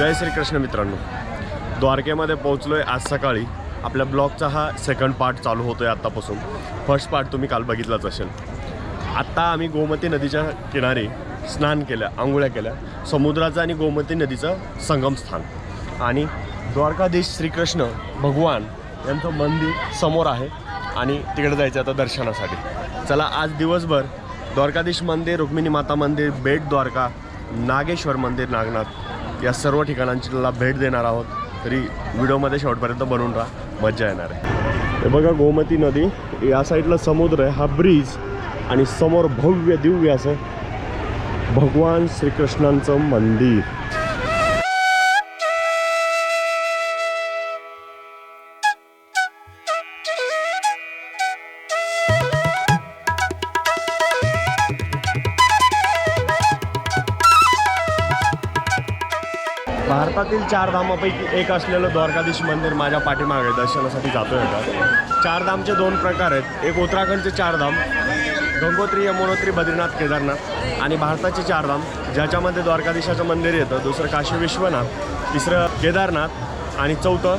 जय श्रीकृष्ण मित्रांनो, द्वारकेमध्ये पोहोचलोय आज सकाळी. आपल्या ब्लॉगचा हा सेकंड पार्ट चालू होतोय आत्तापासून. फर्स्ट पार्ट तुम्ही काल बघितलाच असेल. आत्ता आम्ही गोमती नदीच्या किनारी स्नान केलं, आंघोळ्या केल्या. समुद्राचं आणि गोमती नदीचं संगमस्थान आणि द्वारकाधीश श्रीकृष्ण भगवान यांचं मंदिर समोर आहे आणि तिकडे जायचं आता दर्शनासाठी. चला आज दिवसभर द्वारकाधीश मंदिर, रुक्मिणी माता मंदिर, बेट द्वारका, नागेश्वर मंदिर, नागनाथ या सर्व ठिकाणांची भेट देणार आहोत. तरी व्हिडिओमध्ये शेवटपर्यंत बनवून राहा, मज्जा येणार आहे. हे बघा गोमती नदी, या साईडला समुद्र आहे, हा ब्रिज आणि समोर भव्य दिव्य असं भगवान श्रीकृष्णांचं मंदिर. भारतातील 4 धामापैकी एक असलेलं द्वारकाधीश मंदिर माझ्या पाठीमागे दर्शनासाठी जातोय का. 4 धामचे 2 प्रकार आहेत. एक उत्तराखंडचे 4 धाम, गंगोत्री, यमुनोत्री, बद्रीनाथ, केदारनाथ, आणि भारताचे 4 धाम ज्याच्यामध्ये द्वारकाधीशाचं मंदिर येतं. दुसरं काशी विश्वनाथ, तिसरं केदारनाथ आणि चौथं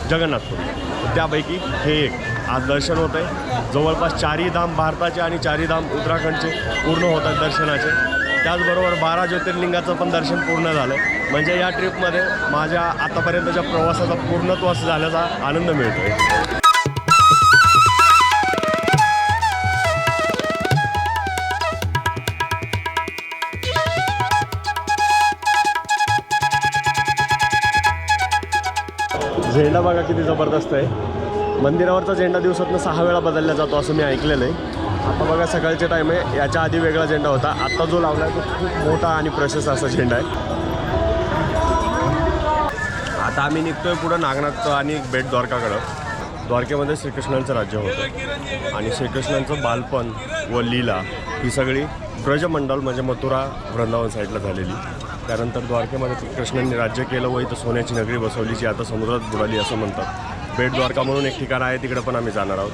जगन्नाथपुरी. त्यापैकी हे एक आज दर्शन होतं आहे. जवळपास 4ही धाम भारताचे आणि 4ही धाम उत्तराखंडचे पूर्ण होतात दर्शनाचे. त्याचबरोबर 12 ज्योतिर्लिंगाचं पण दर्शन पूर्ण झालं. म्हणजे या ट्रिपमध्ये माझ्या आतापर्यंतच्या प्रवासाचा पूर्णत्व झाल्याचा आनंद मिळतो आहे. झेंडा बघा किती जबरदस्त आहे. मंदिरावरचा झेंडा दिवसातून 6 वेळा बदलला जातो असं मी ऐकलेलं आहे. आता बघा सकाळचे टाईम आहे, याच्या आधी वेगळा झेंडा होता. आत्ता जो लावला आहे तो खूप मोठा आणि प्रशस्त असा झेंडा आहे. आता आम्ही निघतोय पुढं नागनाथ आणि बेट द्वारकाकडं. द्वारकेमध्ये श्रीकृष्णांचं राज्य होतं आणि श्रीकृष्णांचं बालपण व लीला ही सगळी ब्रजमंडल म्हणजे मथुरा, वृंदावन साईडला झालेली. त्यानंतर द्वारकेमध्ये कृष्णांनी राज्य केलं व इथं सोन्याची नगरी बसवली जी आता समुद्रात बुडाली असं म्हणतात. बेट द्वारका म्हणून एक ठिकाण आहे, तिकडे पण आम्ही जाणार आहोत.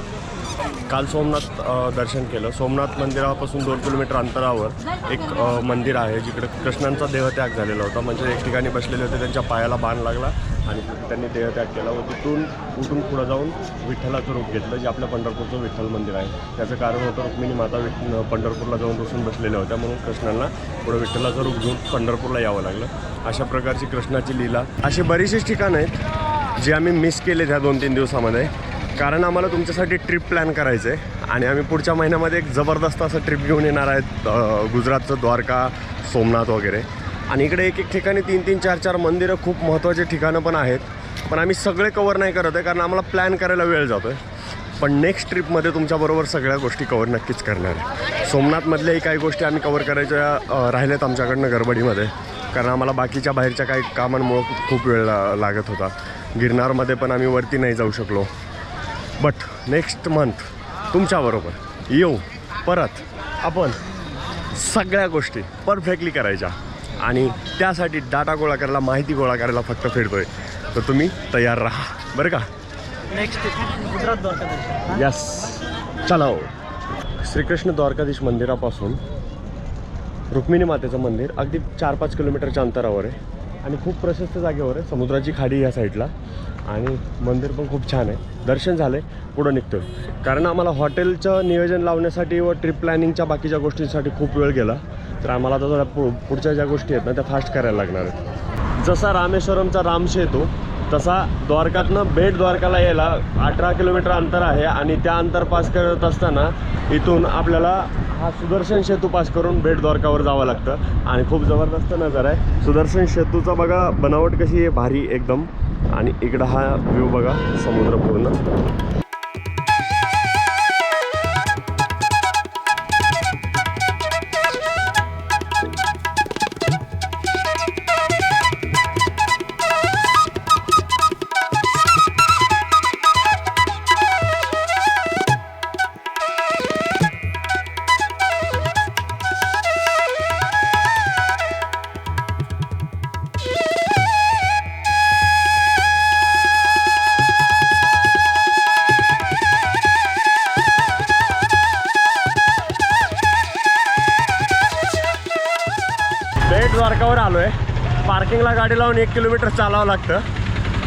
काल सोमनाथ दर्शन केलं. सोमनाथ मंदिरापासून 2 किलोमीटर अंतरावर एक मंदिर आहे जिकडे कृष्णांचा देहत्याग झालेला होता. म्हणजे एक ठिकाणी बसलेले होते, त्यांच्या पायाला बाण लागला आणि त्यांनी देहत्याग केला व तिथून उठून पुढं जाऊन विठ्ठलाचं रूप घेतलं, जे आपल्या पंढरपूरचं विठ्ठल मंदिर आहे. त्याचं कारण होतं रुक्मिणी माता पंढरपूरला जाऊन बसून बसलेल्या होत्या, म्हणून कृष्णांना पुढं विठ्ठलाचं रूप घेऊन पंढरपूरला यावं लागलं. अशा प्रकारची कृष्णाची लीला. अशी बरीचशीच ठिकाणं आहेत जी आम्ही मिस केले ह्या 2-3 दिवसामध्ये, कारण आम्हाला तुमच्यासाठी ट्रिप प्लॅन करायचं आहे आणि आम्ही पुढच्या महिन्यामध्ये एक जबरदस्त असं ट्रिप घेऊन येणार आहेत. गुजरातचं द्वारका, सोमनाथ वगैरे. आणि इकडे एक ठिकाणी 3-3, 4-4 मंदिरं, खूप महत्त्वाचे ठिकाणं पण आहेत. पण आम्ही सगळे कवर नाही करत आहे कारण आम्हाला प्लॅन करायला वेळ जातो आहे. पण नेक्स्ट ट्रिपमध्ये तुमच्याबरोबर सगळ्या गोष्टी कवर नक्कीच करणार आहे. सोमनाथमधल्याही काही गोष्टी आम्ही कवर करायच्या राहिल्यात आमच्याकडनं गडबडीमध्ये, कारण आम्हाला बाकीच्या बाहेरच्या काही कामांमुळं खूप वेळ लागत होता. गिरनारमध्ये पण आम्ही वरती नाही जाऊ शकलो. बट नेक्स्ट मंथ तुमच्याबरोबर येऊ परत आपण सगळ्या गोष्टी परफेक्टली करायच्या आणि त्यासाठी डाटा गोळा करायला, माहिती गोळा करायला फक्त फिरतोय. तर तुम्ही तयार राहा बरं का. नेक्स्ट गुजरात द्वारकाधीश. यस, चला. श्रीकृष्ण द्वारकाधीश मंदिरापासून रुक्मिणी मातेचं मंदिर अगदी 4-5 किलोमीटरच्या अंतरावर आहे आणि खूप प्रशस्त जागेवर आहे. समुद्राची खाडी या साईडला आणि मंदिर पण खूप छान आहे. दर्शन झालं आहे, पुढं निघतो आहे कारण आम्हाला हॉटेलचं नियोजन लावण्यासाठी व ट्रिप प्लॅनिंगच्या बाकीच्या गोष्टींसाठी खूप वेळ गेला. तर आम्हाला आता जरा पुढच्या ज्या गोष्टी आहेत ना त्या फास्ट करायला लागणार आहेत. जसा रामेश्वरमचा रामसेतू तसा द्वारकातनं बेट द्वारकाला यायला 18 किलोमीटर अंतर आहे आणि त्या अंतर पास करत असताना इथून आपल्याला हा सुदर्शन सेतू पास करून बेट द्वारकावर जावं लागतं आणि खूप जबरदस्त नजारा आहे. सुदर्शन सेतूचा बघा बनावट कशी आहे, भारी एकदम. आणि इकडं हा व्ह्यू बघा, समुद्र पूर्ण. द्वारकावर आलो आहे. पार्किंगला गाडी लावून 1 किलोमीटर चालावं लागतं.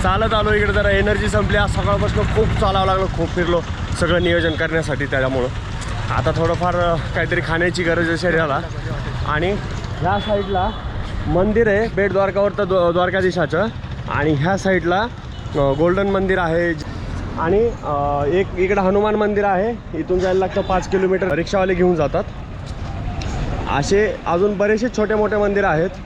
चालत आलो इकडे, जरा एनर्जी संपली. आज सकाळपासून खूप चालावं लागलं, खूप फिरलो सगळं नियोजन करण्यासाठी. त्याच्यामुळं आता थोडंफार काहीतरी खाण्याची गरज आहे शरीराला. आणि ह्या साईडला मंदिर आहे बेट द्वारकावर द्वारकाधीशाचं, आणि ह्या साईडला गोल्डन मंदिर आहे. आणि एक इकडं हनुमान मंदिर आहे. इथून जायला लागतं 5 किलोमीटर. रिक्षावाले घेऊन जातात. असे अजून बरेचसे छोटे मोठे मंदिर आहेत.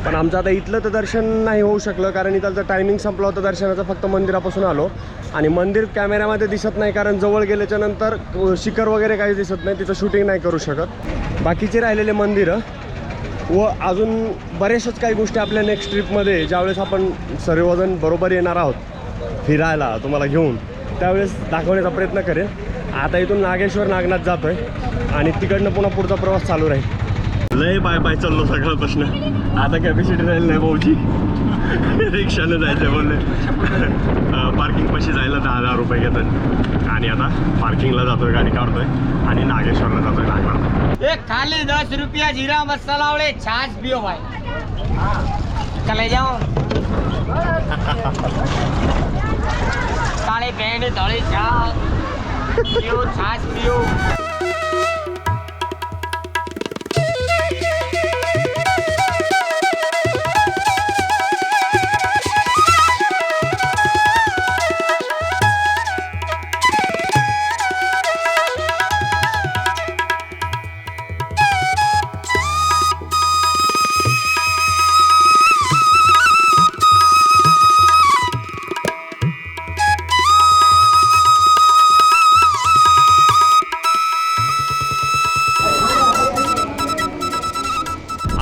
पण आमचं आता इथलं तर दर्शन नाही होऊ शकलं, कारण इथलं टायमिंग संपलं होतं दर्शनाचं. फक्त मंदिरापासून आलो, आणि मंदिर कॅमेऱ्यामध्ये दिसत नाही, कारण जवळ गेल्याच्या नंतर शिखर वगैरे काही दिसत नाही, तिथं शूटिंग नाही करू शकत. बाकीचे राहिलेले मंदिरं व अजून बऱ्याचशाच काही गोष्टी आपल्या नेक्स्ट ट्रिपमध्ये, ज्यावेळेस आपण सर्वजण बरोबर येणार आहोत फिरायला तुम्हाला घेऊन, त्यावेळेस दाखवण्याचा प्रयत्न करेन. आता इथून नागेश्वर नागनाथ जातो आहे, आणि तिकडनं पुन्हा पुढचा प्रवास चालू राहील. लय पाय पाय चाललो सकाळपासून. आता कॅपॅसिटी राहील नाही भाऊची. रिक्षानं जायचं बोलले. पार्किंग पाशी जायला 10,000 रुपये घेतात. आणि आता पार्किंगला जातोय, गाडी काढतोय आणि नागेश्वरला जातोय नागनाथ. एक खाली 10 रुपया जीरा मसाला वाले छाछ पियो भाई. चले जाओ. काले पेंट धोले छाछ पियो, छाछ पियो.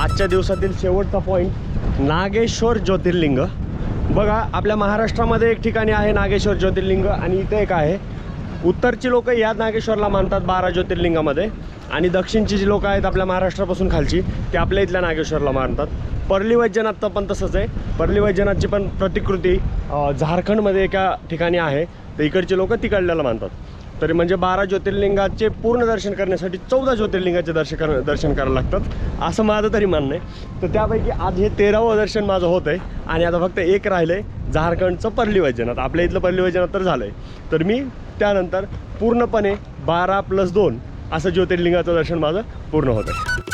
आजच्या दिवसातील शेवटचा पॉईंट नागेश्वर ज्योतिर्लिंग. बघा, आपल्या महाराष्ट्रामध्ये एक ठिकाणी आहे नागेश्वर ज्योतिर्लिंग, आणि इथे एक आहे. उत्तरची लोक या नागेश्वरला मानतात 12 ज्योतिर्लिंगामध्ये, आणि दक्षिणची जी लोक आहेत आपल्या महाराष्ट्रापासून खालची, ते आपल्या इथल्या नागेश्वरला मानतात. परली वैजनाथचं पण तसंच आहे. परली वैजनाथची पण प्रतिकृती झारखंडमध्ये एका ठिकाणी आहे, तर इकडचे लोक तिकडल्याला मानतात. तरी म्हणजे 12 ज्योतिर्लिंगाचे पूर्ण दर्शन करण्यासाठी 14 ज्योतिर्लिंगाचे दर्शन करायला लागतात, असं माझं तरी मानणं आहे. तर त्यापैकी आज हे 13वं दर्शन माझं होतं आहे, आणि आता फक्त एक राहिलं आहे, झारखंडचं परली वैजनाथ. आपल्या इथलं परली वैजनाथ तर झालं आहे. तर मी त्यानंतर पूर्णपणे 12+2 असं ज्योतिर्लिंगाचं दर्शन माझं पूर्ण होतं आहे.